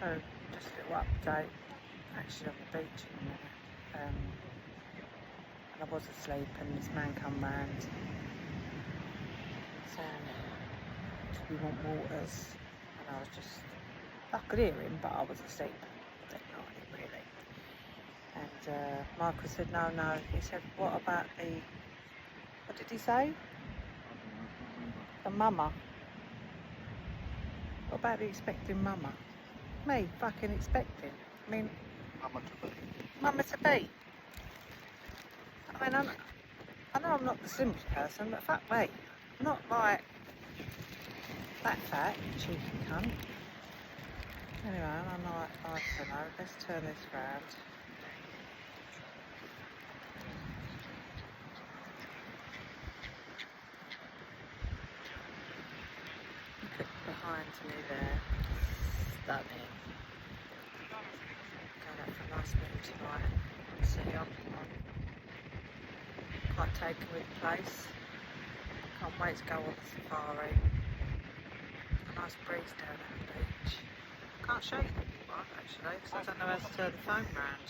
So, just a little update. Actually, on the beach in a minute. And I was asleep, and this man come round saying, "Do we want waters?" And I was just, I could hear him, but I was asleep. I didn't know it really. And Michael said, no. He said, "What about what did he say? The mama. What about the expecting mama? Me fucking expecting. I mean, mama to be. I mean, I know I'm not the slimmest person, but fuck me. I'm not like that fat, cheeky cunt. Anyway, I'm like, I don't know, let's turn this round. Look at behind me there. Stunning. Going out for a nice meal tonight. See, I'm quite taken with the place. Can't wait to go on the safari. A nice breeze down at the beach. Can't show you what actually, because I don't know how to turn the phone round.